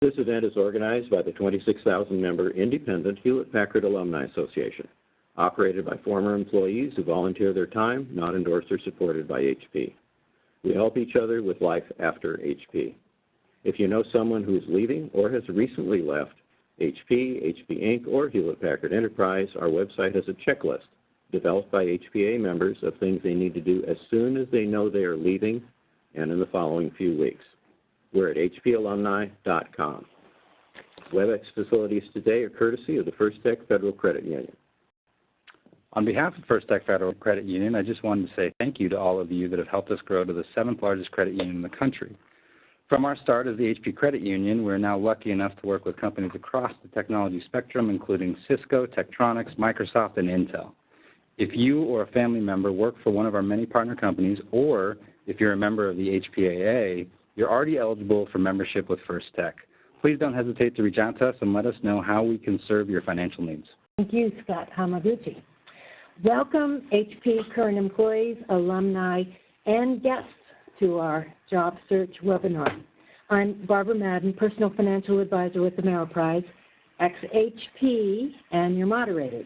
This event is organized by the 26,000-member independent Hewlett-Packard Alumni Association, operated by former employees who volunteer their time, not endorsed or supported by HP. We help each other with life after HP. If you know someone who is leaving or has recently left HP, HP Inc., or Hewlett-Packard Enterprise, our website has a checklist developed by HPA members of things they need to do as soon as they know they are leaving and in the following few weeks. We're at hpalumni.com. WebEx facilities today are courtesy of the First Tech Federal Credit Union. On behalf of First Tech Federal Credit Union, I just wanted to say thank you to all of you that have helped us grow to the 7th largest credit union in the country. From our start as the HP Credit Union, we're now lucky enough to work with companies across the technology spectrum, including Cisco, Tektronix, Microsoft, and Intel. If you or a family member work for one of our many partner companies, or if you're a member of the HPAA, you're already eligible for membership with First Tech. Please don't hesitate to reach out to us and let us know how we can serve your financial needs. Thank you, Scott Hamaguchi. Welcome, HP current employees, alumni, and guests to our job search webinar. I'm Barbara Madden, Personal Financial Advisor with Ameriprise, ex-HP, and your moderator.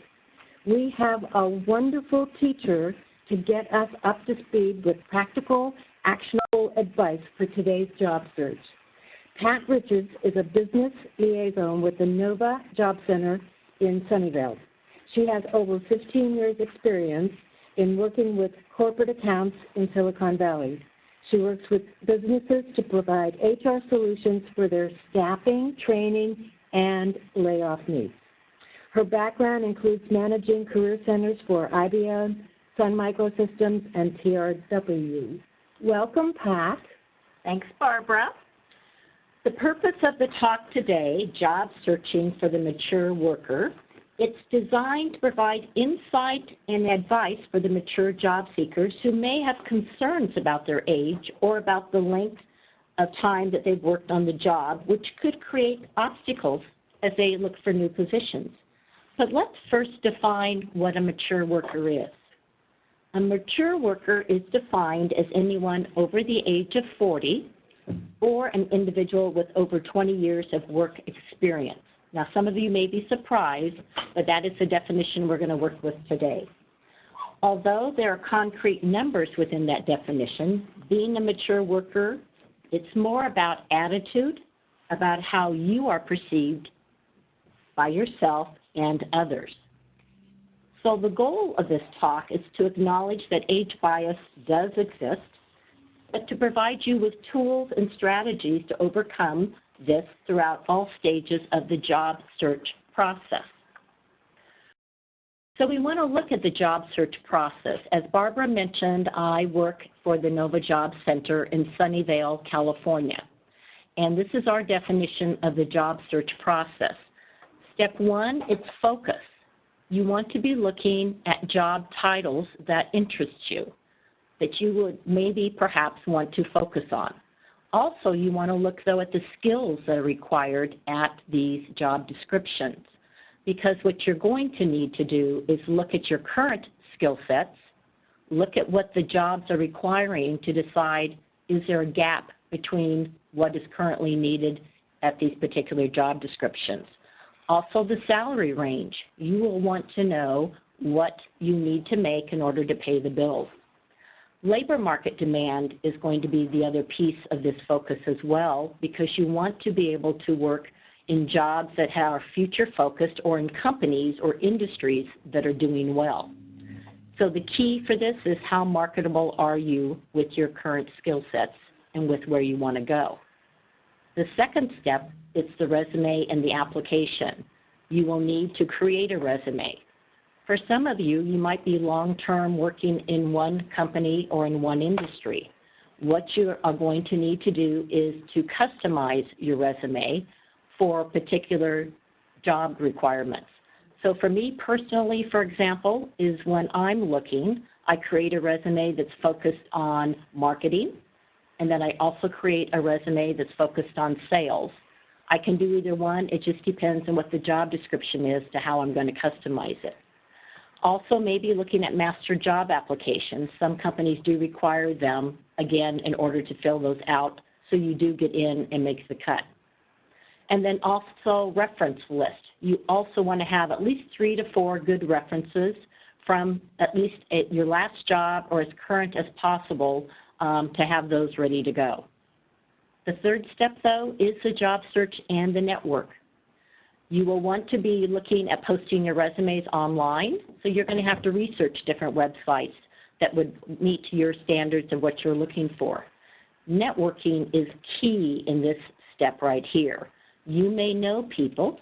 We have a wonderful teacher to get us up to speed with practical, actionable advice for today's job search. Pat Richards is a business liaison with the Nova Job Center in Sunnyvale. She has over 15 years' experience in working with corporate accounts in Silicon Valley. She works with businesses to provide HR solutions for their staffing, training, and layoff needs. Her background includes managing career centers for IBM, Sun Microsystems, and TRW. Welcome, Pat. Thanks, Barbara. The purpose of the talk today, Job Searching for the Mature Worker, it's designed to provide insight and advice for the mature job seekers who may have concerns about their age or about the length of time that they've worked on the job, which could create obstacles as they look for new positions. But let's first define what a mature worker is. A mature worker is defined as anyone over the age of 40 or an individual with over 20 years of work experience. Now, some of you may be surprised, but that is the definition we're going to work with today. Although there are concrete numbers within that definition, being a mature worker, it's more about attitude, about how you are perceived by yourself and others. So the goal of this talk is to acknowledge that age bias does exist, but to provide you with tools and strategies to overcome this throughout all stages of the job search process. So we want to look at the job search process. As Barbara mentioned, I work for the Nova Job Center in Sunnyvale, California. And this is our definition of the job search process. Step one, it's focus. You want to be looking at job titles that interest you, that you would maybe perhaps want to focus on. Also, you want to look, though, at the skills that are required at these job descriptions, because what you're going to need to do is look at your current skill sets, look at what the jobs are requiring to decide, is there a gap between what is currently needed at these particular job descriptions. Also, the salary range. You will want to know what you need to make in order to pay the bills. Labor market demand is going to be the other piece of this focus as well, because you want to be able to work in jobs that are future focused or in companies or industries that are doing well. So the key for this is how marketable are you with your current skill sets and with where you want to go. The second step is the resume and the application. You will need to create a resume. For some of you, you might be long-term working in one company or in one industry. What you are going to need to do is to customize your resume for particular job requirements. So for me personally, for example, is when I'm looking, I create a resume that's focused on marketing, and then I also create a resume that's focused on sales. I can do either one. It just depends on what the job description is to how I'm going to customize it. Also, maybe looking at master job applications. Some companies do require them, again, in order to fill those out, so you do get in and make the cut. And then also reference list. You also want to have at least 3 to 4 good references from at least your last job or as current as possible to have those ready to go. The third step, though, is the job search and the network. You will want to be looking at posting your resumes online, so you're going to have to research different websites that would meet your standards of what you're looking for. Networking is key in this step right here. You may know people,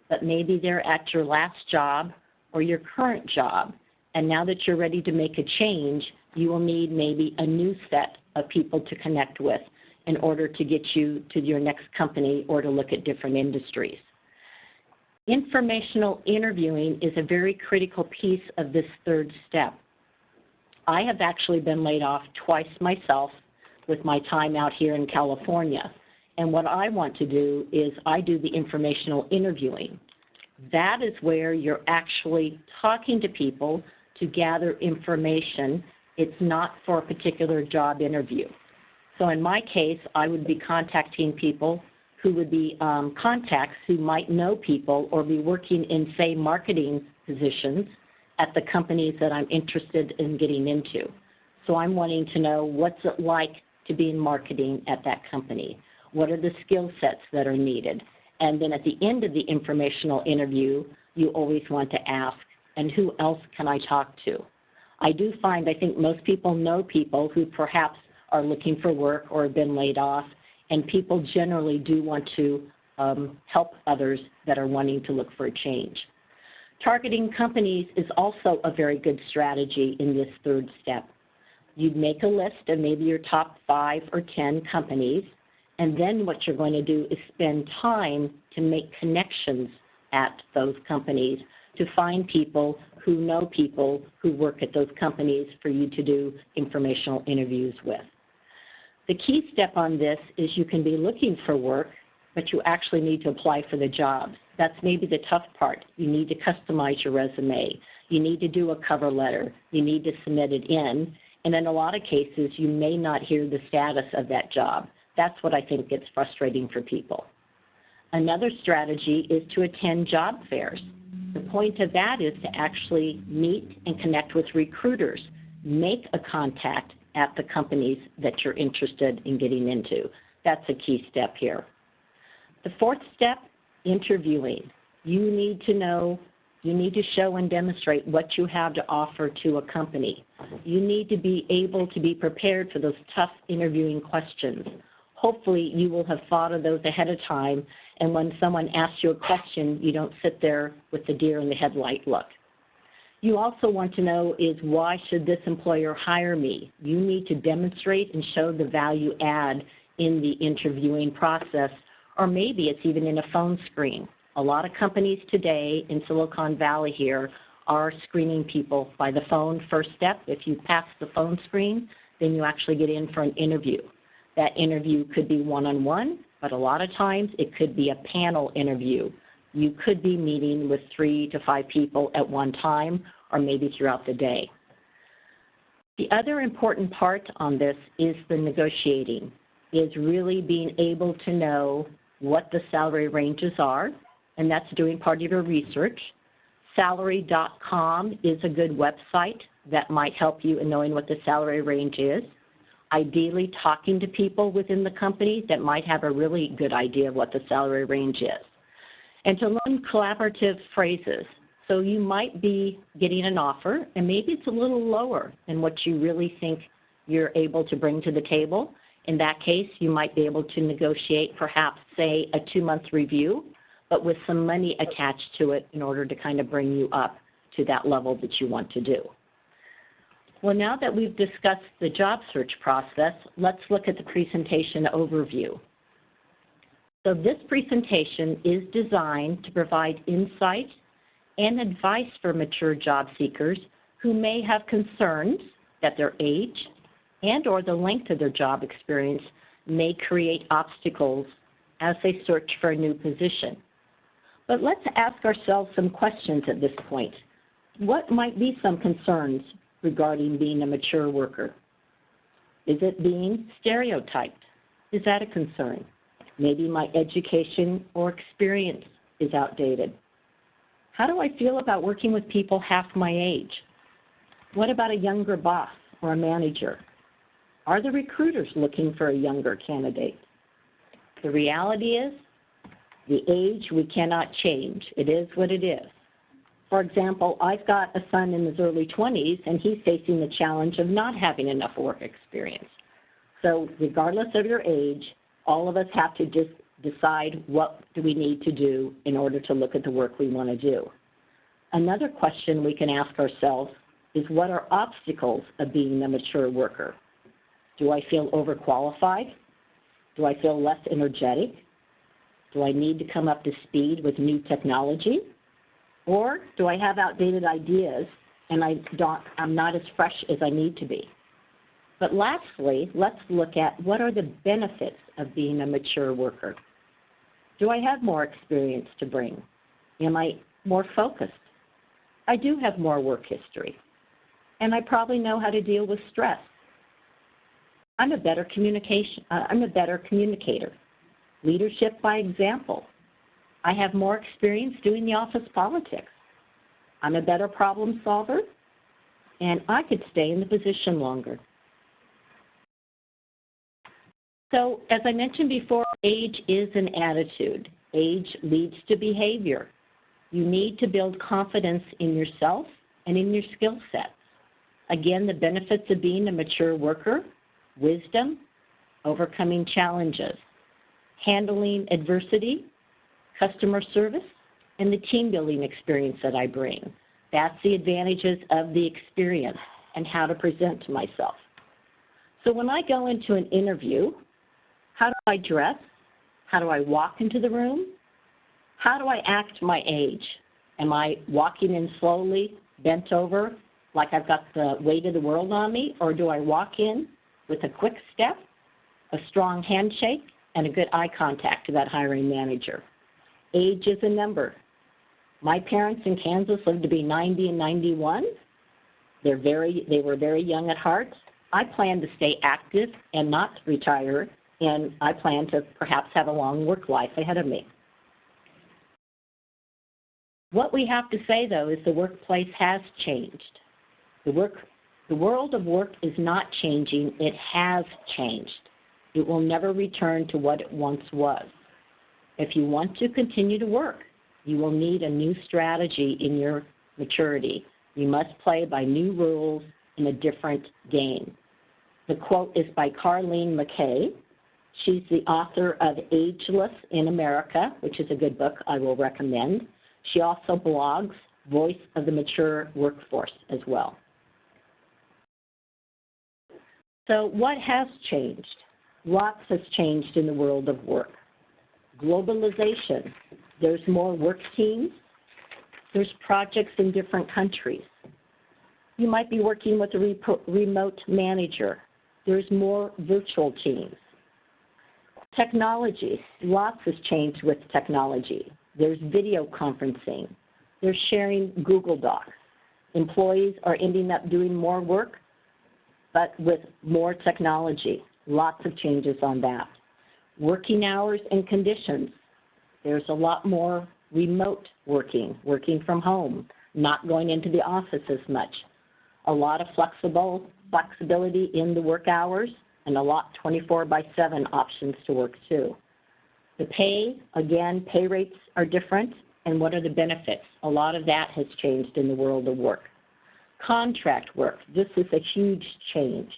but maybe they're at your last job or your current job, and now that you're ready to make a change, you will need maybe a new set of people to connect with in order to get you to your next company or to look at different industries. Informational interviewing is a very critical piece of this third step. I have actually been laid off twice myself with my time out here in California. And what I want to do is I do the informational interviewing. That is where you're actually talking to people to gather information. It's not for a particular job interview. So in my case, I would be contacting people who would be contacts who might know people or be working in, say, marketing positions at the companies that I'm interested in getting into. So I'm wanting to know what's it like to be in marketing at that company. What are the skill sets that are needed? And then at the end of the informational interview, you always want to ask, and who else can I talk to? I do find, I think most people know people who perhaps are looking for work or have been laid off, and people generally do want to help others that are wanting to look for a change. Targeting companies is also a very good strategy in this third step. You'd make a list of maybe your top 5 or 10 companies, and then what you're going to do is spend time to make connections at those companies to find people who know people who work at those companies for you to do informational interviews with. The key step on this is you can be looking for work, but you actually need to apply for the jobs. That's maybe the tough part. You need to customize your resume. You need to do a cover letter. You need to submit it in. And in a lot of cases, you may not hear the status of that job. That's what I think gets frustrating for people. Another strategy is to attend job fairs. The point of that is to actually meet and connect with recruiters. Make a contact at the companies that you're interested in getting into. That's a key step here. The fourth step, interviewing. You need to know, you need to show and demonstrate what you have to offer to a company. You need to be able to be prepared for those tough interviewing questions. Hopefully you will have thought of those ahead of time, and when someone asks you a question, you don't sit there with the deer in the headlight look. You also want to know is, why should this employer hire me? You need to demonstrate and show the value add in the interviewing process, or maybe it's even in a phone screen. A lot of companies today in Silicon Valley here are screening people by the phone first step. If you pass the phone screen, then you actually get in for an interview. That interview could be one-on-one, but a lot of times it could be a panel interview. You could be meeting with 3 to 5 people at one time, or maybe throughout the day. The other important part on this is the negotiating, is really being able to know what the salary ranges are, and that's doing part of your research. Salary.com is a good website that might help you in knowing what the salary range is. Ideally, talking to people within the company that might have a really good idea of what the salary range is. And to learn collaborative phrases. So you might be getting an offer, and maybe it's a little lower than what you really think you're able to bring to the table. In that case, you might be able to negotiate perhaps, say, a 2-month review, but with some money attached to it in order to kind of bring you up to that level that you want to do. Well, now that we've discussed the job search process, let's look at the presentation overview. So this presentation is designed to provide insight and advice for mature job seekers who may have concerns that their age and or the length of their job experience may create obstacles as they search for a new position. But let's ask ourselves some questions at this point. What might be some concerns regarding being a mature worker? Is it being stereotyped? Is that a concern? Maybe my education or experience is outdated. How do I feel about working with people half my age? What about a younger boss or a manager? Are the recruiters looking for a younger candidate? The reality is, the age we cannot change. It is what it is. For example, I've got a son in his early 20s, and he's facing the challenge of not having enough work experience. So regardless of your age, all of us have to just decide what do we need to do in order to look at the work we want to do. Another question we can ask ourselves is, what are obstacles of being a mature worker? Do I feel overqualified? Do I feel less energetic? Do I need to come up to speed with new technology? Or do I have outdated ideas and I'm not as fresh as I need to be? But lastly, let's look at what are the benefits of being a mature worker. Do I have more experience to bring? Am I more focused? I do have more work history, and I probably know how to deal with stress. I'm a better communicator. Leadership by example. I have more experience doing the office politics. I'm a better problem solver, and I could stay in the position longer. So, as I mentioned before, age is an attitude. Age leads to behavior. You need to build confidence in yourself and in your skill sets. Again, the benefits of being a mature worker: wisdom, overcoming challenges, handling adversity, customer service, and the team-building experience that I bring. That's the advantages of the experience and how to present to myself. So when I go into an interview, how do I dress? How do I walk into the room? How do I act my age? Am I walking in slowly, bent over, like I've got the weight of the world on me? Or do I walk in with a quick step, a strong handshake, and a good eye contact to that hiring manager? Age is a number. My parents in Kansas lived to be 90 and 91. They were very young at heart. I plan to stay active and not retire, and I plan to perhaps have a long work life ahead of me. What we have to say, though, is the workplace has changed. The world of work is not changing. It has changed. It will never return to what it once was. If you want to continue to work, you will need a new strategy in your maturity. You must play by new rules in a different game. The quote is by Carleen McKay. She's the author of Ageless in America, which is a good book I will recommend. She also blogs Voice of the Mature Workforce as well. So what has changed? Lots has changed in the world of work. Globalization. There's more work teams. There's projects in different countries. You might be working with a remote manager. There's more virtual teams. Technology. Lots has changed with technology. There's video conferencing. There's sharing Google Docs. Employees are ending up doing more work, but with more technology. Lots of changes on that. Working hours and conditions. There's a lot more remote working from home, not going into the office as much. A lot of flexibility in the work hours, and a lot 24/7 options to work too. The pay, again, pay rates are different, and what are the benefits? A lot of that has changed in the world of work. Contract work, this is a huge change.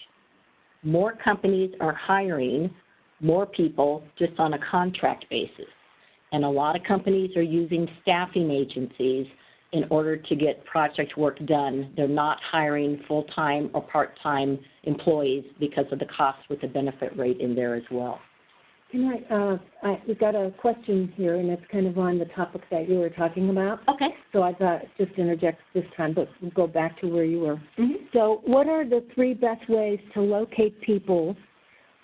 More companies are hiring more people just on a contract basis, and a lot of companies are using staffing agencies in order to get project work done. They're not hiring full-time or part-time employees because of the cost with the benefit rate in there as well. We've got a question here, and it's kind of on the topic that you were talking about. Okay. So I thought just interject this time, but we'll go back to where you were. Mm-hmm. So what are the 3 best ways to locate people,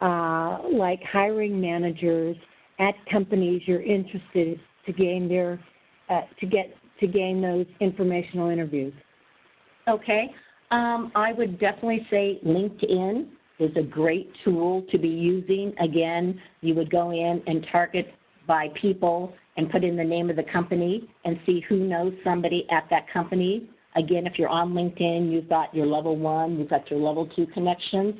like hiring managers at companies you're interested to gain to gain those informational interviews? Okay. I would definitely say LinkedIn is a great tool to be using. Again, you would go in and target by people and put in the name of the company and see who knows somebody at that company. Again, if you're on LinkedIn, you've got your level 1, you've got your level 2 connections.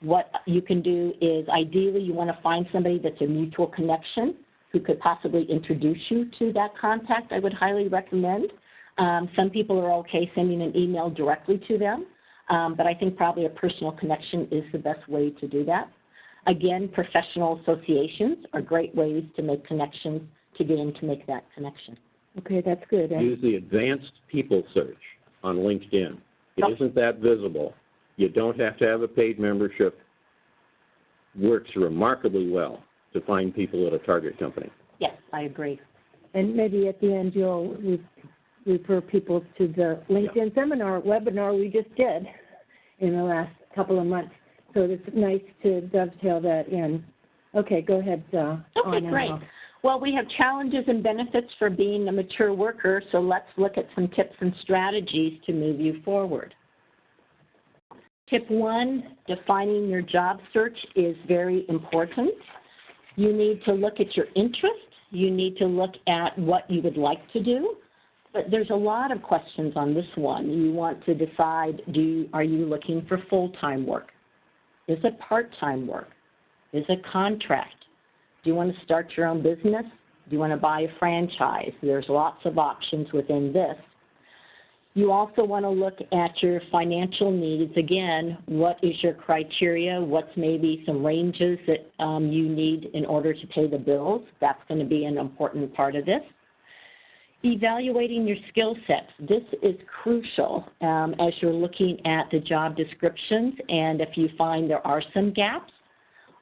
What you can do is ideally you want to find somebody that's a mutual connection who could possibly introduce you to that contact. I would highly recommend. Some people are okay sending an email directly to them, but I think probably a personal connection is the best way to do that. Again, professional associations are great ways to make connections, to get in to make that connection. Okay, that's good. Use the advanced people search on LinkedIn. It isn't that visible. You don't have to have a paid membership. Works remarkably well to find people at a target company. Yes, I agree. And maybe at the end you'll refer people to the LinkedIn webinar we just did in the last couple of months. So it's nice to dovetail that in. Okay, go ahead. Okay, great. Well, we have challenges and benefits for being a mature worker, so let's look at some tips and strategies to move you forward. Tip 1, defining your job search is very important. You need to look at your interest. You need to look at what you would like to do. But there's a lot of questions on this one. You want to decide, are you looking for full-time work? Is it part-time work? Is it contract? Do you want to start your own business? Do you want to buy a franchise? There's lots of options within this. You also want to look at your financial needs. Again, what is your criteria? What's maybe some ranges that you need in order to pay the bills? That's going to be an important part of this. Evaluating your skill sets. This is crucial as you're looking at the job descriptions, and if you find there are some gaps,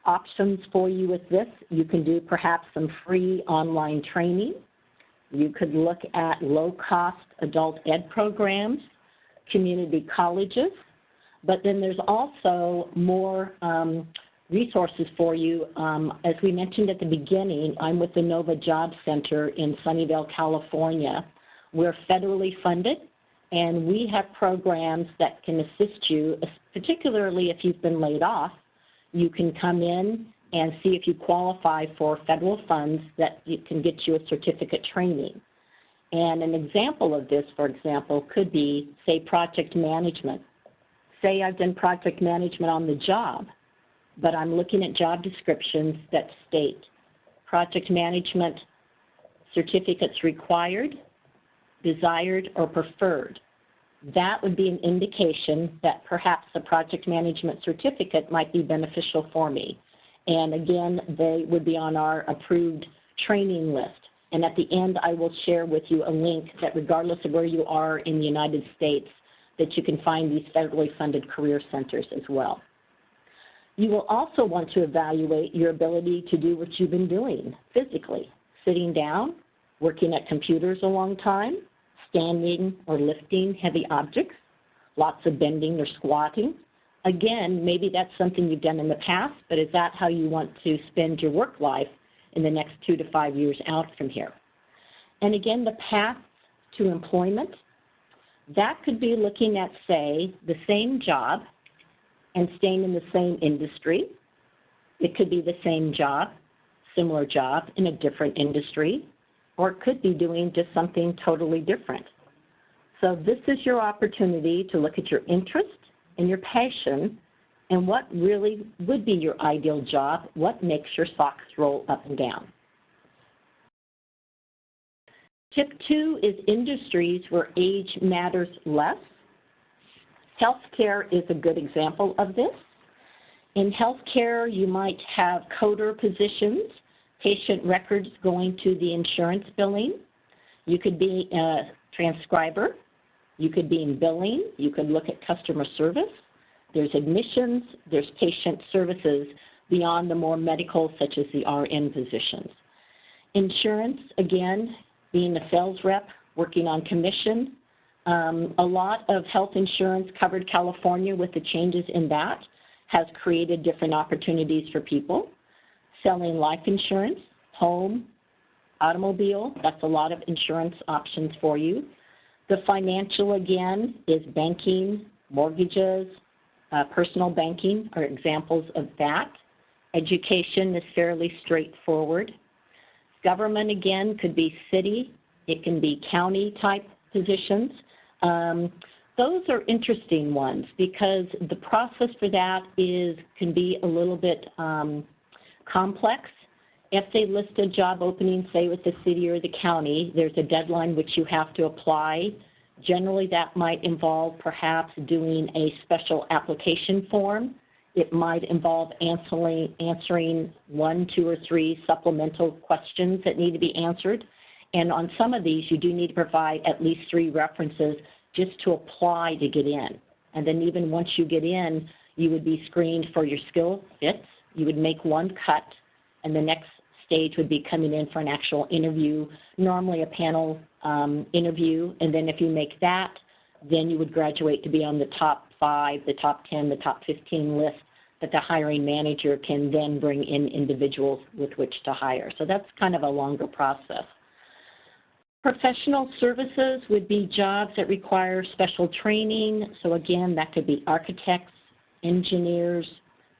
options for you with this, you can do perhaps some free online training. You could look at low-cost adult ed programs, community colleges, but then there's also more resources for you. As we mentioned at the beginning, I'm with the Nova Job Center in Sunnyvale, California. We're federally funded, and we have programs that can assist you, particularly if you've been laid off. You can come in and see if you qualify for federal funds that can get you a certificate training. And an example of this, for example, could be, say, project management. Say I've done project management on the job, but I'm looking at job descriptions that state project management certificates required, desired, or preferred. That would be an indication that perhaps a project management certificate might be beneficial for me. And again, they would be on our approved training list. And at the end, I will share with you a link that regardless of where you are in the United States, that you can find these federally funded career centers as well. You will also want to evaluate your ability to do what you've been doing physically, sitting down, working at computers a long time, standing or lifting heavy objects, lots of bending or squatting. Again, maybe that's something you've done in the past, but is that how you want to spend your work life in the next 2 to 5 years out from here? And again, the path to employment, that could be looking at, say, the same job and staying in the same industry. It could be the same job, similar job in a different industry, or it could be doing just something totally different. So this is your opportunity to look at your interest and your passion and what really would be your ideal job, what makes your socks roll up and down. Tip 2 is industries where age matters less. Healthcare is a good example of this. In healthcare, you might have coder positions, patient records going to the insurance billing. You could be a transcriber. You could be in billing. You could look at customer service. There's admissions. There's patient services beyond the more medical, such as the RN positions. Insurance, again, being a sales rep, working on commission. A lot of health insurance covered California with the changes in that has created different opportunities for people. Selling life insurance, home, automobile, that's a lot of insurance options for you. The financial, again, is banking, mortgages, Personal banking are examples of that. Education is fairly straightforward. Government, again, could be city. It can be county-type positions. Those are interesting ones because the process for that can be a little bit complex. If they list a job opening, say with the city or the county, there's a deadline which you have to apply. Generally, that might involve perhaps doing a special application form. It might involve answering 1, 2, or 3 supplemental questions that need to be answered. And on some of these, you do need to provide at least 3 references just to apply to get in. And then even once you get in, you would be screened for your skill fits. You would make 1 cut, and the next stage would be coming in for an actual interview, normally a panel interview. And then if you make that, then you would graduate to be on the top 5, the top 10, the top 15 list that the hiring manager can then bring in individuals with which to hire. So that's kind of a longer process. Professional services would be jobs that require special training. So again, that could be architects, engineers,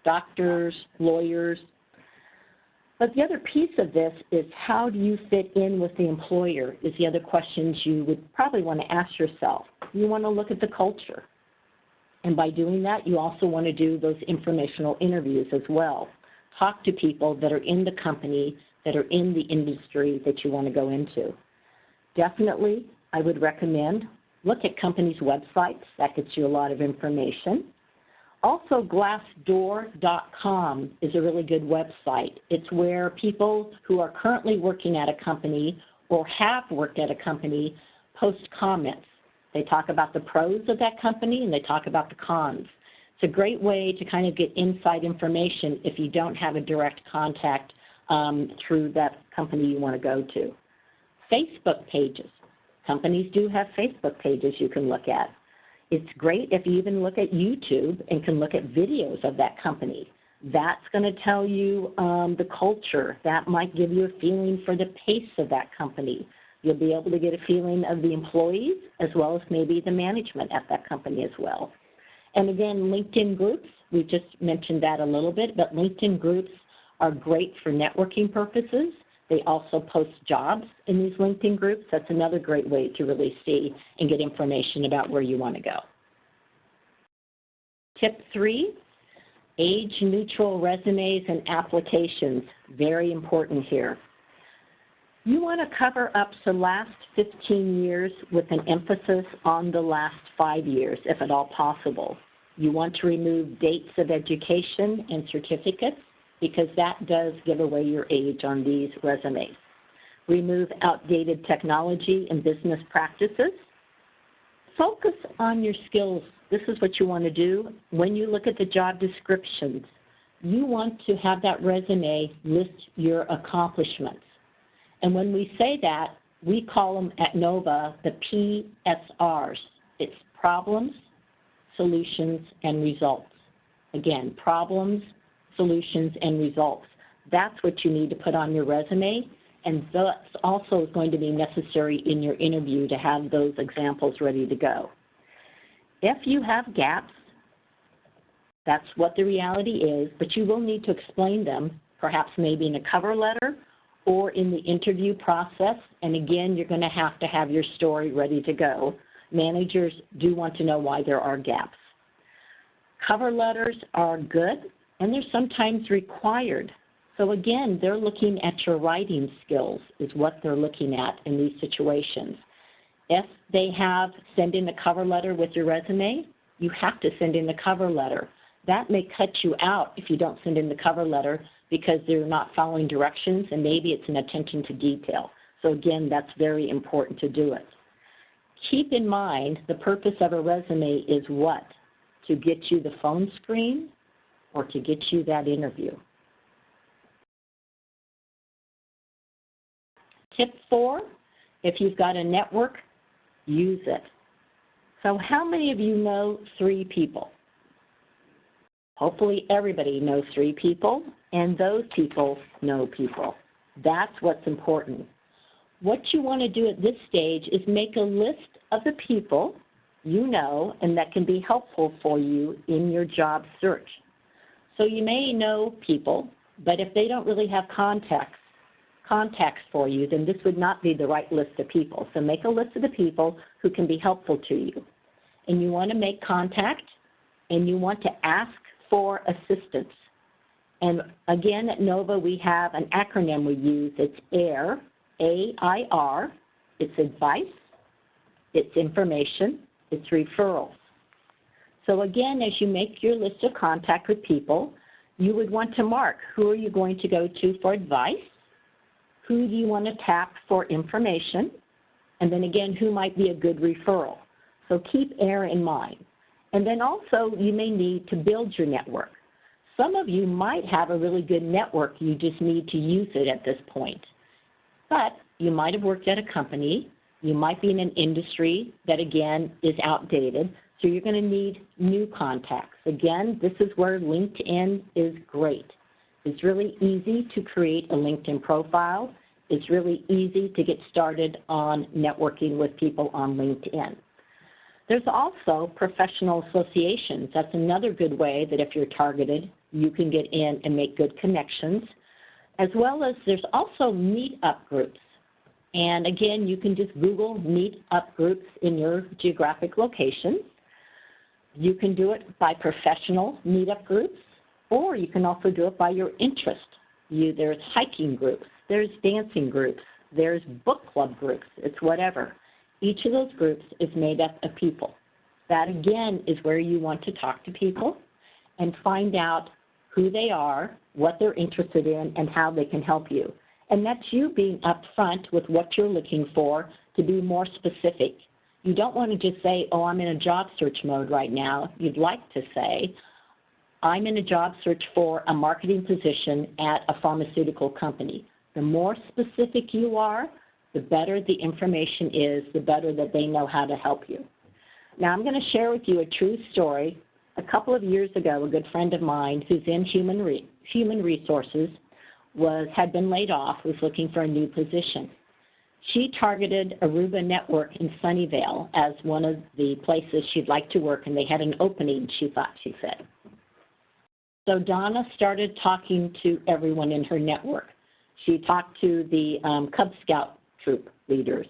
doctors, lawyers. But the other piece of this is how do you fit in with the employer is the other questions you would probably want to ask yourself. You want to look at the culture. And by doing that, you also want to do those informational interviews as well. Talk to people that are in the company, that are in the industry that you want to go into. Definitely, I would recommend look at companies' websites. That gets you a lot of information. Also, Glassdoor.com is a really good website. It's where people who are currently working at a company or have worked at a company post comments. They talk about the pros of that company and they talk about the cons. It's a great way to kind of get inside information if you don't have a direct contact through that company you want to go to. Facebook pages. Companies do have Facebook pages you can look at. It's great if you even look at YouTube and can look at videos of that company. That's going to tell you the culture. That might give you a feeling for the pace of that company. You'll be able to get a feeling of the employees as well as maybe the management at that company as well. And again, LinkedIn groups, we just mentioned that a little bit, but LinkedIn groups are great for networking purposes. They also post jobs in these LinkedIn groups. That's another great way to really see and get information about where you want to go. Tip 3, age-neutral resumes and applications. Very important here. You want to cover up the last 15 years with an emphasis on the last 5 years, if at all possible. You want to remove dates of education and certificates, because that does give away your age on these resumes. Remove outdated technology and business practices. Focus on your skills. This is what you want to do. When you look at the job descriptions, you want to have that resume list your accomplishments. And when we say that, we call them at NOVA the PSRs. It's problems, solutions, and results. Again, problems, solutions, and results. That's what you need to put on your resume, and that's also going to be necessary in your interview to have those examples ready to go. If you have gaps, that's what the reality is, but you will need to explain them, perhaps maybe in a cover letter or in the interview process, and again, you're going to have your story ready to go. Managers do want to know why there are gaps. Cover letters are good, and they're sometimes required. So again, they're looking at your writing skills is what they're looking at in these situations. If they have send in a cover letter with your resume, you have to send in the cover letter. That may cut you out if you don't send in the cover letter because they're not following directions, and maybe it's an attention to detail. So again, that's very important to do it. Keep in mind the purpose of a resume is what? To get you the phone screen or to get you that interview. Tip 4, if you've got a network, use it. So how many of you know 3 people? Hopefully everybody knows 3 people, and those people know people. That's what's important. What you want to do at this stage is make a list of the people you know and that can be helpful for you in your job search. So you may know people, but if they don't really have contacts for you, then this would not be the right list of people. So make a list of the people who can be helpful to you. And you want to make contact, and you want to ask for assistance. And again, at NOVA, we have an acronym we use. It's AIR, A-I-R. It's advice, it's information, it's referrals. So again, as you make your list of contact with people, you would want to mark who are you going to go to for advice, who do you want to tap for information, and then again, who might be a good referral. So keep AIR in mind. And then also, you may need to build your network. Some of you might have a really good network, you just need to use it at this point. But you might have worked at a company, you might be in an industry that again is outdated, so you're going to need new contacts. Again, this is where LinkedIn is great. It's really easy to create a LinkedIn profile. It's really easy to get started on networking with people on LinkedIn. There's also professional associations. That's another good way that if you're targeted, you can get in and make good connections, as well as there's also meetup groups. And again, you can just Google meetup groups in your geographic location. You can do it by professional meetup groups, or you can also do it by your interest. There's hiking groups, there's dancing groups, there's book club groups, it's whatever. Each of those groups is made up of people. That again is where you want to talk to people and find out who they are, what they're interested in, and how they can help you. And that's you being upfront with what you're looking for to be more specific. You don't want to just say, oh, I'm in a job search mode right now. You'd like to say, I'm in a job search for a marketing position at a pharmaceutical company. The more specific you are, the better the information is, the better that they know how to help you. Now, I'm going to share with you a true story. A couple of years ago, a good friend of mine who's in human resources had been laid off, was looking for a new position. She targeted Aruba Network in Sunnyvale as one of the places she'd like to work, and they had an opening, she said. So Donna started talking to everyone in her network. She talked to the Cub Scout troop leaders,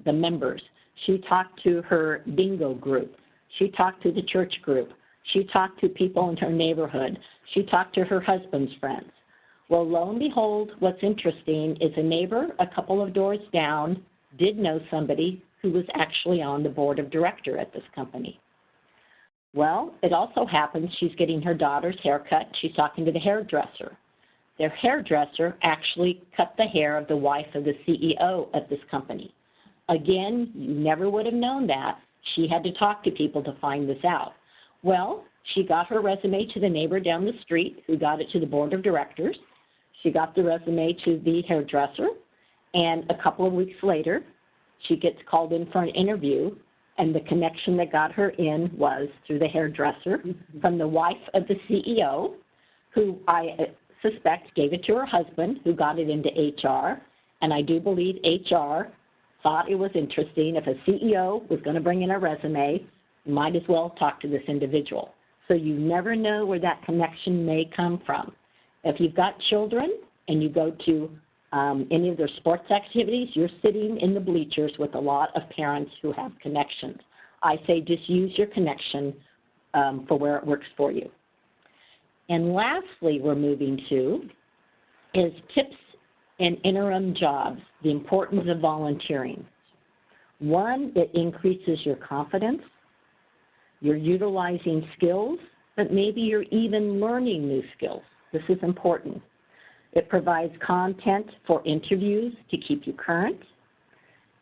the members. She talked to her bingo group. She talked to the church group. She talked to people in her neighborhood. She talked to her husband's friends. Well, lo and behold, what's interesting is a neighbor a couple of doors down did know somebody who was actually on the board of directors at this company. Well, it also happens she's getting her daughter's haircut. She's talking to the hairdresser. Their hairdresser actually cut the hair of the wife of the CEO of this company. Again, you never would have known that. She had to talk to people to find this out. Well, she got her resume to the neighbor down the street who got it to the board of directors. She got the resume to the hairdresser, and a couple of weeks later, she gets called in for an interview, and the connection that got her in was through the hairdresser from the wife of the CEO, who I suspect gave it to her husband, who got it into HR, and I do believe HR thought it was interesting. If a CEO was going to bring in a resume, you might as well talk to this individual. So you never know where that connection may come from. If you've got children and you go to any of their sports activities, you're sitting in the bleachers with a lot of parents who have connections. I say just use your connection for where it works for you. And lastly, we're moving to is tips in interim jobs, the importance of volunteering. One, it increases your confidence. You're utilizing skills, but maybe you're even learning new skills. This is important. It provides content for interviews to keep you current.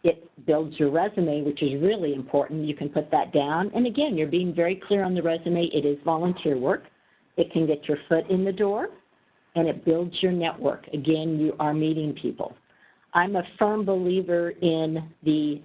It builds your resume, which is really important. You can put that down. And again, you're being very clear on the resume. It is volunteer work. It can get your foot in the door, and it builds your network. Again, you are meeting people. I'm a firm believer in the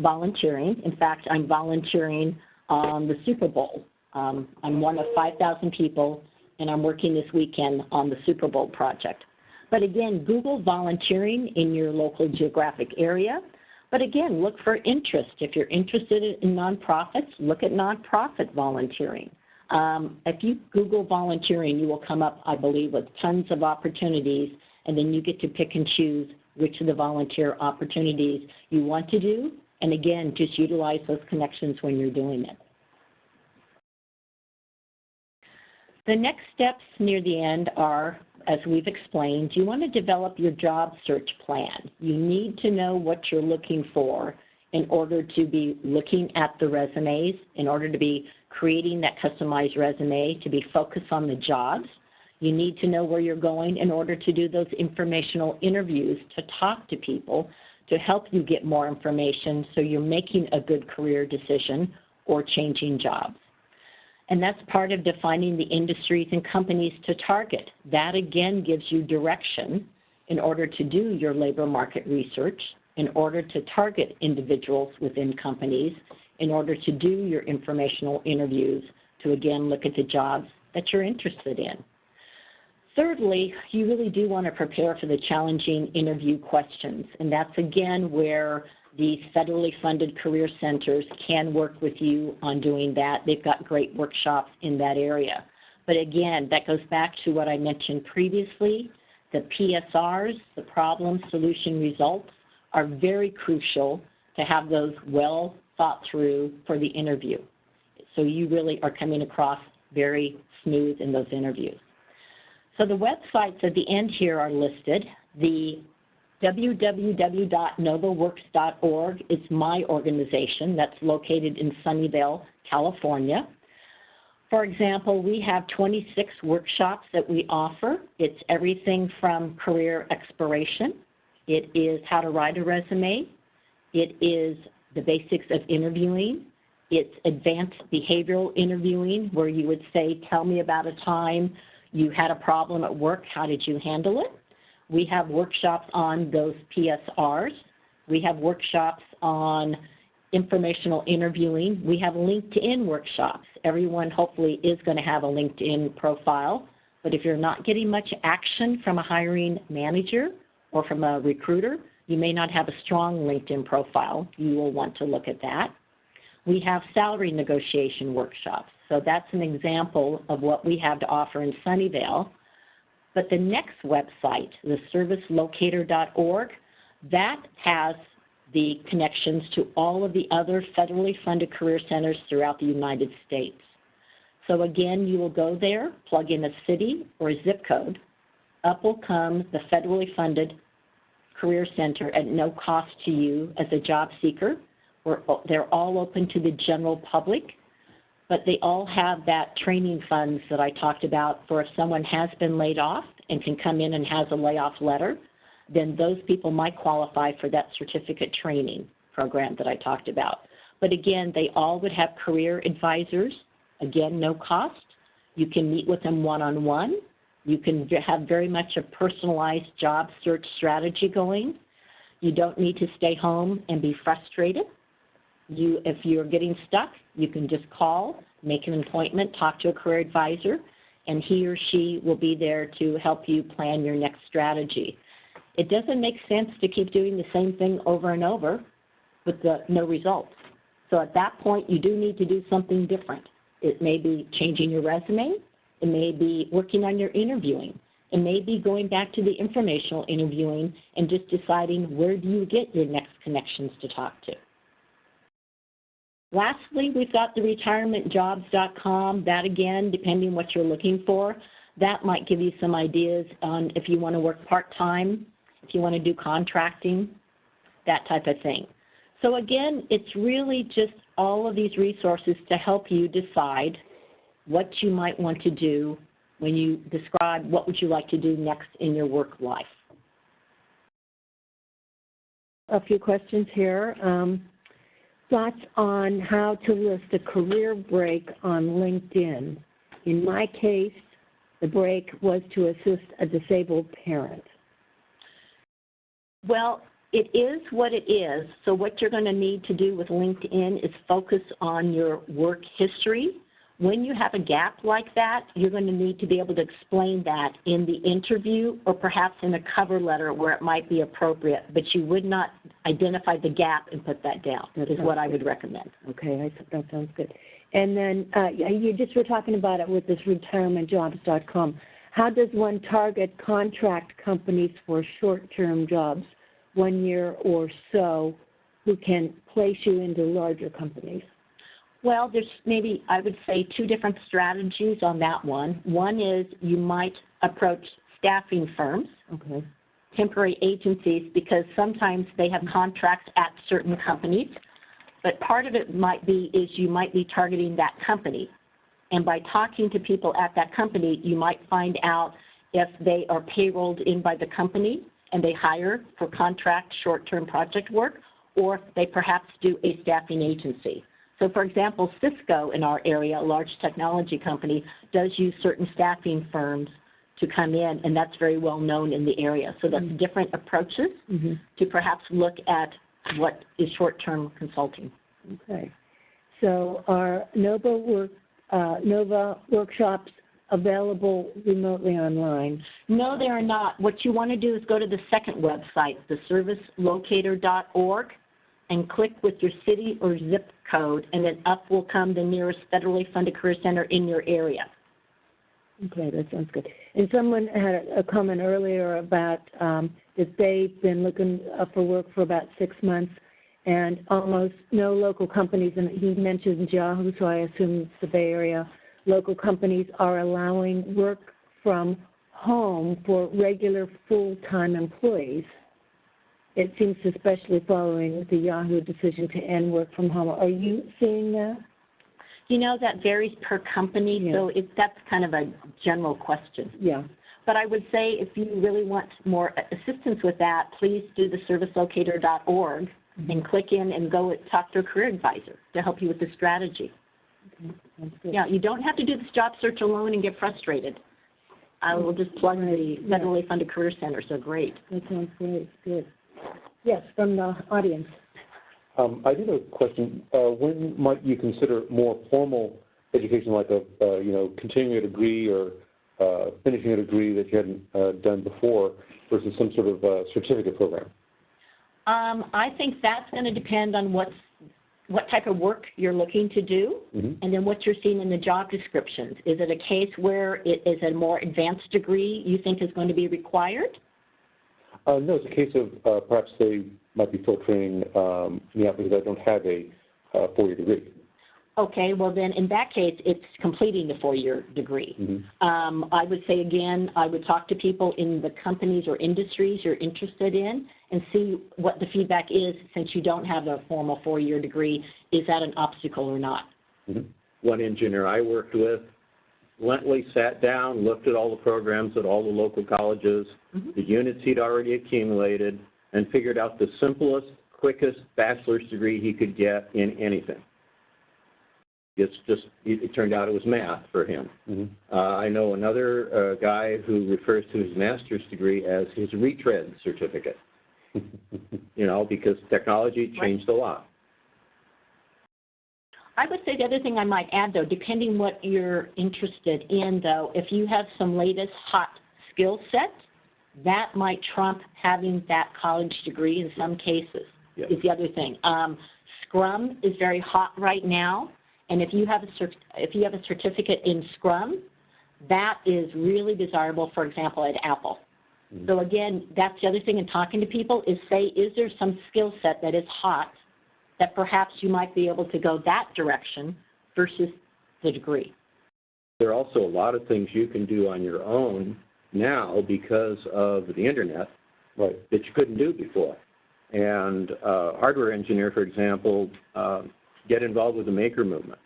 volunteering. In fact, I'm volunteering on the Super Bowl. I'm one of 5,000 people, and I'm working this weekend on the Super Bowl project. But again, Google volunteering in your local geographic area. But again, look for interest. If you're interested in nonprofits, look at nonprofit volunteering. If you Google volunteering, you will come up, I believe, with tons of opportunities, and then you get to pick and choose which of the volunteer opportunities you want to do. And again, just utilize those connections when you're doing it. The next steps near the end are, as we've explained, you want to develop your job search plan. You need to know what you're looking for in order to be looking at the resumes, in order to be creating that customized resume, to be focused on the jobs. You need to know where you're going in order to do those informational interviews, to talk to people, to help you get more information so you're making a good career decision or changing jobs. And that's part of defining the industries and companies to target. That, again, gives you direction in order to do your labor market research, in order to target individuals within companies, in order to do your informational interviews, to, again, look at the jobs that you're interested in. Thirdly, you really do want to prepare for the challenging interview questions, and that's, again, where these federally funded career centers can work with you on doing that. They've got great workshops in that area. But again, that goes back to what I mentioned previously. The PSRs, the problem, solution, results, are very crucial to have those well thought through for the interview. So you really are coming across very smooth in those interviews. So the websites at the end here are listed. The www.novaworks.org is my organization that's located in Sunnyvale, California. For example, we have 26 workshops that we offer. It's everything from career exploration. It is how to write a resume. It is the basics of interviewing. It's advanced behavioral interviewing, where you would say, tell me about a time you had a problem at work, how did you handle it? We have workshops on those PSRs. We have workshops on informational interviewing. We have LinkedIn workshops. Everyone hopefully is going to have a LinkedIn profile, but if you're not getting much action from a hiring manager or from a recruiter, you may not have a strong LinkedIn profile. You will want to look at that. We have salary negotiation workshops. So that's an example of what we have to offer in Sunnyvale. But the next website, the servicelocator.org, that has the connections to all of the other federally funded career centers throughout the United States. So again, you will go there, plug in a city or a zip code. Up will come the federally funded career center at no cost to you as a job seeker. They're all open to the general public, but they all have that training funds that I talked about for if someone has been laid off and can come in and has a layoff letter, then those people might qualify for that certificate training program that I talked about. But again, they all would have career advisors, again, no cost. You can meet with them one-on-one. You can have very much a personalized job search strategy going. You don't need to stay home and be frustrated. If you're getting stuck, you can just call, make an appointment, talk to a career advisor, and he or she will be there to help you plan your next strategy. It doesn't make sense to keep doing the same thing over and over with no results. So at that point, you do need to do something different. It may be changing your resume. It may be working on your interviewing. It may be going back to the informational interviewing and just deciding where do you get your next connections to talk to. Lastly, we've got the retirementjobs.com. That, again, depending what you're looking for, that might give you some ideas on if you want to work part-time, if you want to do contracting, that type of thing. So, again, it's really just all of these resources to help you decide what you might want to do when you describe what would you like to do next in your work life. A few questions here. Thoughts on how to list a career break on LinkedIn. In my case, the break was to assist a disabled parent. Well, it is what it is. So what you're going to need to do with LinkedIn is focus on your work history When you have a gap like that, you're going to need to be able to explain that in the interview or perhaps in a cover letter where it might be appropriate, but you would not identify the gap and put that down, is what I would recommend. Okay, that sounds good. And then you just were talking about it with this retirementjobs.com. How does one target contract companies for short-term jobs, 1 year or so, who can place you into larger companies? Well, there's maybe, I would say, two different strategies on that one. One is you might approach staffing firms, okay, temporary agencies, because sometimes they have contracts at certain companies, but part of it might be is you might be targeting that company. And by talking to people at that company, you might find out if they are payrolled in by the company and they hire for contract short-term project work, or if they perhaps do a staffing agency. So, for example, Cisco in our area, a large technology company, does use certain staffing firms to come in, and that's very well known in the area. So that's different approaches to perhaps look at what is short-term consulting. Okay. So are Nova workshops available remotely online? No, they are not. What you want to do is go to the second website, the servicelocator.org, and click with your city or zip code, and then up will come the nearest federally funded career center in your area. Okay, that sounds good. And someone had a comment earlier about that they've been looking for work for about 6 months, and almost no local companies, and he mentioned Yahoo, so I assume it's the Bay Area, local companies are allowing work from home for regular full-time employees. It seems, especially following the Yahoo decision to end work from home. Are you seeing that? You know, that varies per company, so that's kind of a general question. Yeah. But I would say if you really want more assistance with that, please do the servicelocator.org and click in and go talk to a career advisor to help you with the strategy. Okay. Yeah, you don't have to do this job search alone and get frustrated. I will just plug the federally funded career center, so great. That sounds great. Good. Yes, from the audience. I did have a question. When might you consider more formal education, like a continuing a degree or finishing a degree that you hadn't done before, versus some sort of certificate program? I think that's going to depend on what type of work you're looking to do, and then what you're seeing in the job descriptions. Is it a case where it is a more advanced degree you think is going to be required? No, it's a case of perhaps they might be filtering me out because I don't have a 4-year degree. Okay, well then in that case, it's completing the 4-year degree. I would say again, I would talk to people in the companies or industries you're interested in and see what the feedback is since you don't have a formal 4-year degree. Is that an obstacle or not? One engineer I worked with bluntly sat down, looked at all the programs at all the local colleges, the units he'd already accumulated, and figured out the simplest, quickest bachelor's degree he could get in anything. It turned out it was math for him. I know another guy who refers to his master's degree as his retread certificate, because technology changed a lot. I would say the other thing I might add, though, depending what you're interested in, though, if you have some latest hot skill set, that might trump having that college degree in some cases, is the other thing. Scrum is very hot right now, and if you have a certificate in Scrum, that is really desirable, for example, at Apple. So again, that's the other thing in talking to people is say, is there some skill set that is hot that perhaps you might be able to go that direction versus the degree? There are also a lot of things you can do on your own now because of the Internet that you couldn't do before. And hardware engineer, for example, get involved with the maker movement.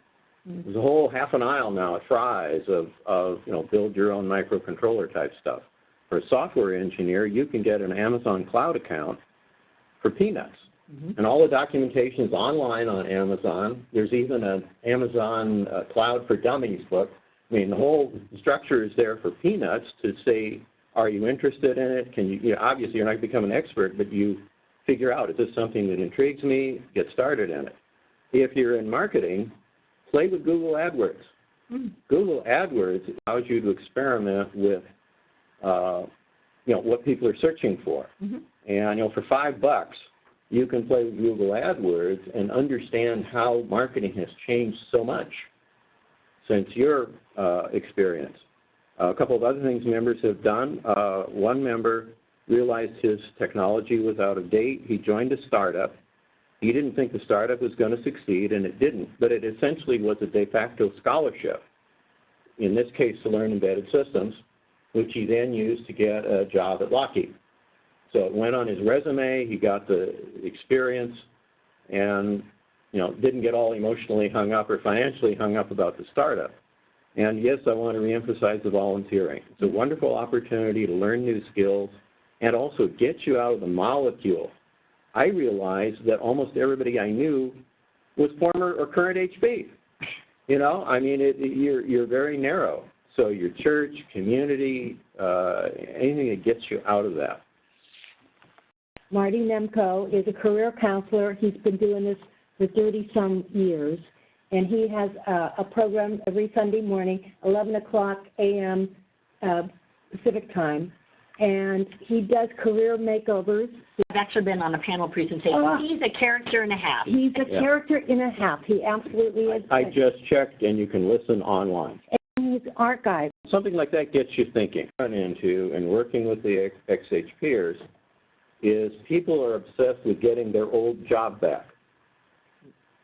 There's a whole half an aisle now at Fry's of build your own microcontroller type stuff. For a software engineer, you can get an Amazon cloud account for peanuts. And all the documentation is online on Amazon. There's even an Amazon Cloud for Dummies book. I mean, the whole structure is there for peanuts to say, are you interested in it? Can you, obviously you're not going to become an expert, but you figure out, is this something that intrigues me? Get started in it. If you're in marketing, play with Google AdWords. Google AdWords allows you to experiment with, what people are searching for. And, for $5, you can play with Google AdWords and understand how marketing has changed so much since your experience. A couple of other things members have done. One member realized his technology was out of date. He joined a startup. He didn't think the startup was going to succeed, and it didn't, but it essentially was a de facto scholarship, in this case to learn embedded systems, which he then used to get a job at Lockheed. So it went on his resume, he got the experience, and didn't get all emotionally hung up or financially hung up about the startup. And yes, I want to reemphasize the volunteering. It's a wonderful opportunity to learn new skills and also get you out of the molecule. I realized that almost everybody I knew was former or current HP. You're very narrow. So your church, community, anything that gets you out of that. Marty Nemko is a career counselor. He's been doing this for 30-some years, and he has a program every Sunday morning, 11 o'clock a.m. Pacific time, and he does career makeovers. I've actually been on a panel presentation. He's a character and a half. He's a character and a half. He absolutely is. I just checked, and you can listen online. And he's archived. Something like that gets you thinking. Run into and working with the ex-HPers is people are obsessed with getting their old job back.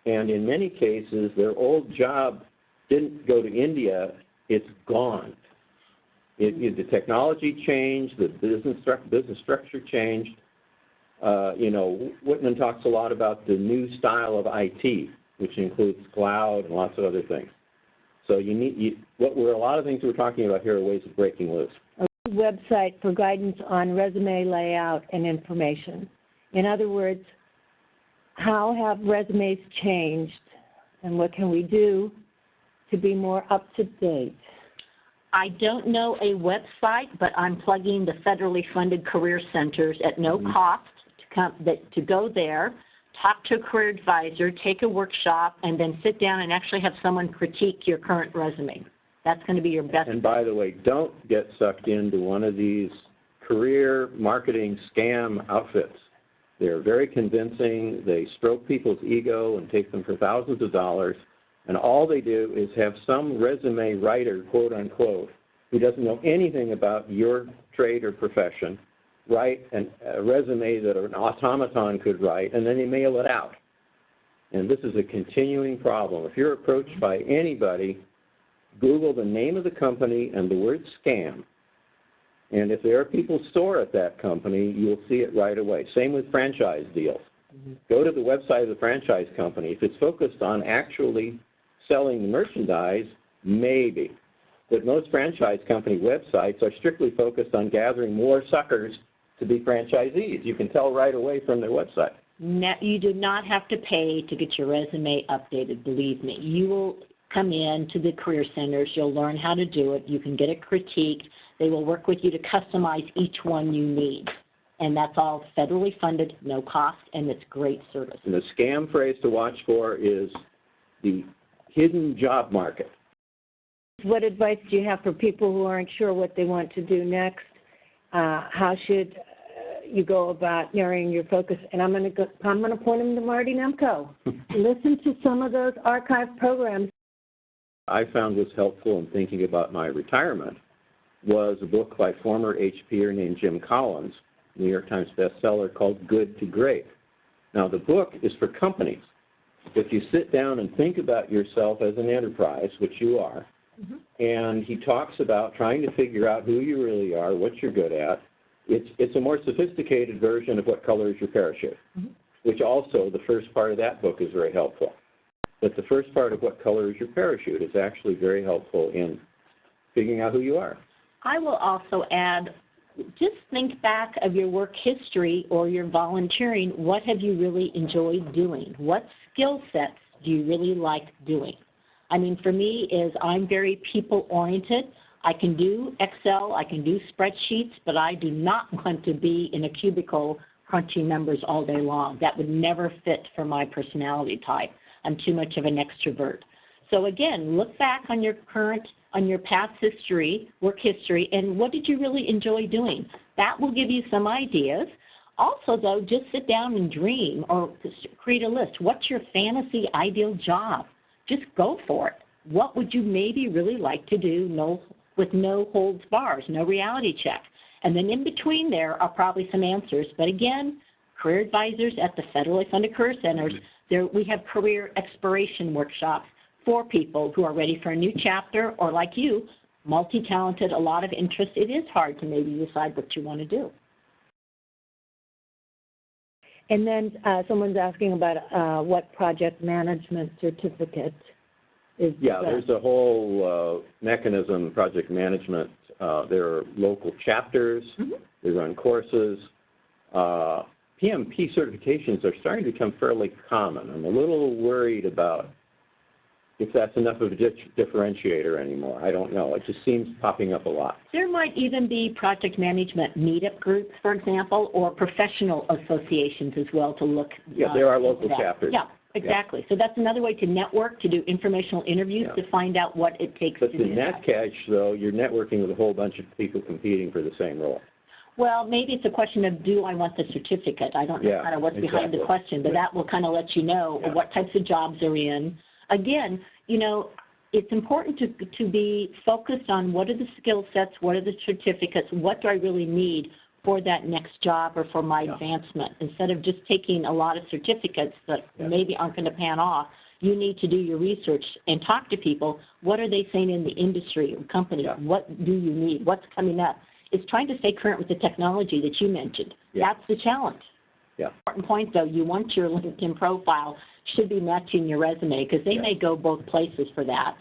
And in many cases, their old job didn't go to India, it's gone. The technology changed, the business structure changed. Whitman talks a lot about the new style of IT, which includes cloud and lots of other things. So a lot of things we're talking about here are ways of breaking loose. A website for guidance on resume layout and information. In other words, how have resumes changed, and what can we do to be more up to date? I don't know a website, but I'm plugging the federally funded career centers at no cost to go there, talk to a career advisor, take a workshop, and then sit down and actually have someone critique your current resume. That's going to be your best. And by the way, don't get sucked into one of these career marketing scam outfits. They're very convincing. They stroke people's ego and take them for thousands of dollars. And all they do is have some resume writer, quote unquote, who doesn't know anything about your trade or profession, write a resume that an automaton could write, and then they mail it out. And this is a continuing problem. If you're approached by anybody, Google the name of the company and the word scam. And if there are people store at that company, you'll see it right away. Same with franchise deals. Go to the website of the franchise company. If it's focused on actually selling the merchandise, maybe. But most franchise company websites are strictly focused on gathering more suckers to be franchisees. You can tell right away from their website. Now, you do not have to pay to get your resume updated, believe me. You will come in to the career centers. You'll learn how to do it. You can get it critiqued. They will work with you to customize each one you need. And that's all federally funded, no cost, and it's great service. And the scam phrase to watch for is the hidden job market. What advice do you have for people who aren't sure what they want to do next? How should you go about narrowing your focus? And I'm going to point them to Marty Nemko. Listen to some of those archived programs. I found was helpful in thinking about my retirement was a book by former HPer named Jim Collins, New York Times bestseller, called Good to Great. Now, the book is for companies. If you sit down and think about yourself as an enterprise, which you are, and he talks about trying to figure out who you really are, what you're good at, it's a more sophisticated version of What Color is Your Parachute, which also, the first part of that book is very helpful. But the first part of What Color is Your Parachute is actually very helpful in figuring out who you are. I will also add, just think back of your work history or your volunteering. What have you really enjoyed doing? What skill sets do you really like doing? I mean, for me, I'm very people-oriented. I can do Excel, I can do spreadsheets, but I do not want to be in a cubicle crunching numbers all day long. That would never fit for my personality type. I'm too much of an extrovert. So again, look back on your past history, work history, and what did you really enjoy doing? That will give you some ideas. Also, though, just sit down and dream or create a list. What's your fantasy ideal job? Just go for it. What would you maybe really like to do with no holds bars, no reality check? And then in between there are probably some answers. But again, career advisors at the federally funded career centers, we have career exploration workshops for people who are ready for a new chapter or, like you, multi-talented, a lot of interest. It is hard to maybe decide what you want to do. And then someone's asking about what project management certificate is. Yeah, there's a whole mechanism, project management. There are local chapters. They run courses. PMP certifications are starting to become fairly common. I'm a little worried about if that's enough of a differentiator anymore. I don't know. It just seems popping up a lot. There might even be project management meetup groups, for example, or professional associations as well to look. Yeah, there are local chapters. Yeah, exactly. Yeah. So that's another way to network, to do informational interviews, to find out what it takes to do that. But the net catch, though, you're networking with a whole bunch of people competing for the same role. Well, maybe it's a question of, do I want the certificate? I don't know kind of what's behind the question, but that will kind of let you know what types of jobs are in. Again, you know, it's important to be focused on what are the skill sets, what are the certificates, what do I really need for that next job or for my advancement. Instead of just taking a lot of certificates that maybe aren't going to pan off, you need to do your research and talk to people. What are they saying in the industry or company? What do you need? What's coming up? It's trying to stay current with the technology that you mentioned. That's the challenge. Important point, though, you want your LinkedIn profile should be matching your resume because they may go both places for that.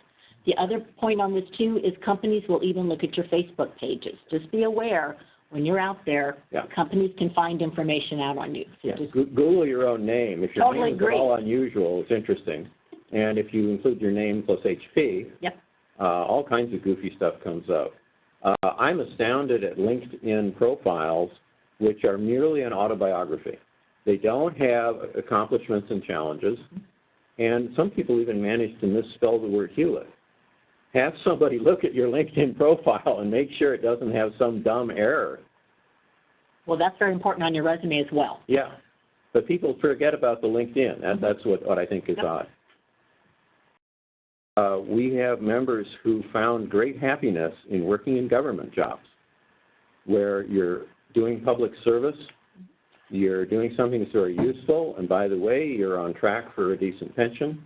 The other point on this, too, is companies will even look at your Facebook pages. Just be aware when you're out there, companies can find information out on you. So just Google your own name. If your name is at all unusual, it's interesting. And if you include your name plus HP, all kinds of goofy stuff comes up. I'm astounded at LinkedIn profiles which are merely an autobiography. They don't have accomplishments and challenges, and some people even manage to misspell the word Hewlett. Have somebody look at your LinkedIn profile and make sure it doesn't have some dumb error. Well, that's very important on your resume as well. Yeah, but people forget about the LinkedIn. That's what I think is odd. We have members who found great happiness in working in government jobs, where you're doing public service, you're doing something that's very useful, and by the way, you're on track for a decent pension,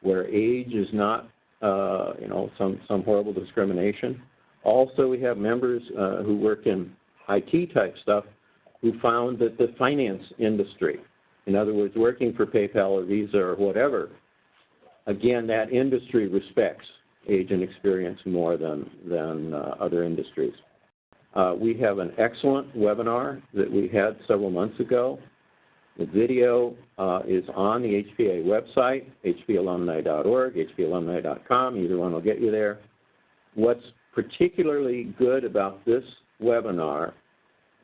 where age is not, some horrible discrimination. Also, we have members who work in IT-type stuff who found that the finance industry, in other words, working for PayPal or Visa or whatever, again, that industry respects age and experience more than other industries. We have an excellent webinar that we had several months ago. The video is on the HPA website, hpalumni.org, hpalumni.com. Either one will get you there. What's particularly good about this webinar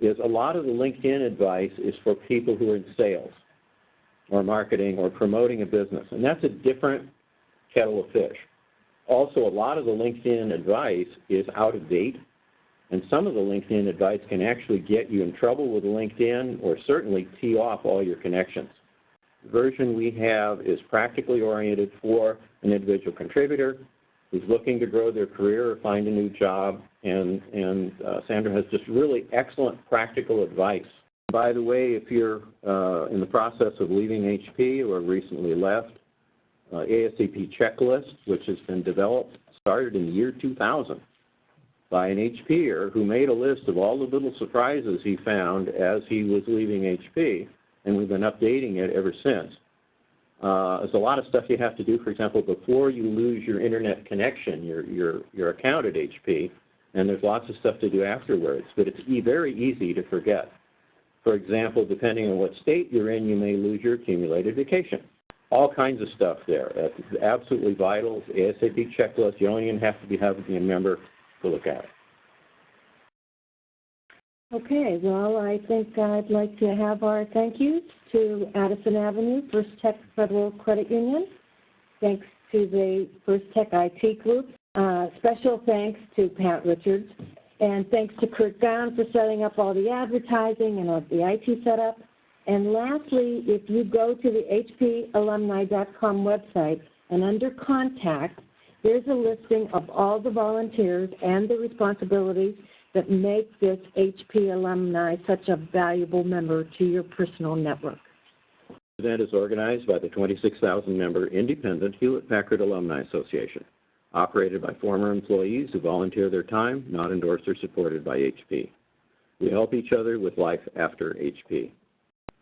is a lot of the LinkedIn advice is for people who are in sales or marketing or promoting a business, and that's a different kettle of fish. Also, a lot of the LinkedIn advice is out of date, and some of the LinkedIn advice can actually get you in trouble with LinkedIn or certainly tee off all your connections. The version we have is practically oriented for an individual contributor who's looking to grow their career or find a new job, and Sandra has just really excellent practical advice. By the way, if you're in the process of leaving HP or recently left, ASAP checklist, which has been developed, started in the year 2000 by an HPer who made a list of all the little surprises he found as he was leaving HP, and we've been updating it ever since. There's a lot of stuff you have to do, for example, before you lose your internet connection, your account at HP, and there's lots of stuff to do afterwards, but it's very easy to forget. For example, depending on what state you're in, you may lose your accumulated vacation. All kinds of stuff there. It's absolutely vital. It's ASAP checklist. You don't even have to be a member to look at it. Okay, well, I think I'd like to have our thank yous to Addison Avenue, First Tech Federal Credit Union. Thanks to the First Tech IT Group. Special thanks to Pat Richards, and thanks to Kurt Gown for setting up all the advertising and all the IT setup. And lastly, if you go to the hpalumni.com website and under Contact, there's a listing of all the volunteers and the responsibilities that make this HP alumni such a valuable member to your personal network. The event is organized by the 26,000-member independent Hewlett-Packard Alumni Association, operated by former employees who volunteer their time, not endorsed or supported by HP. We help each other with life after HP.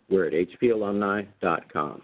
We're at hpalumni.com.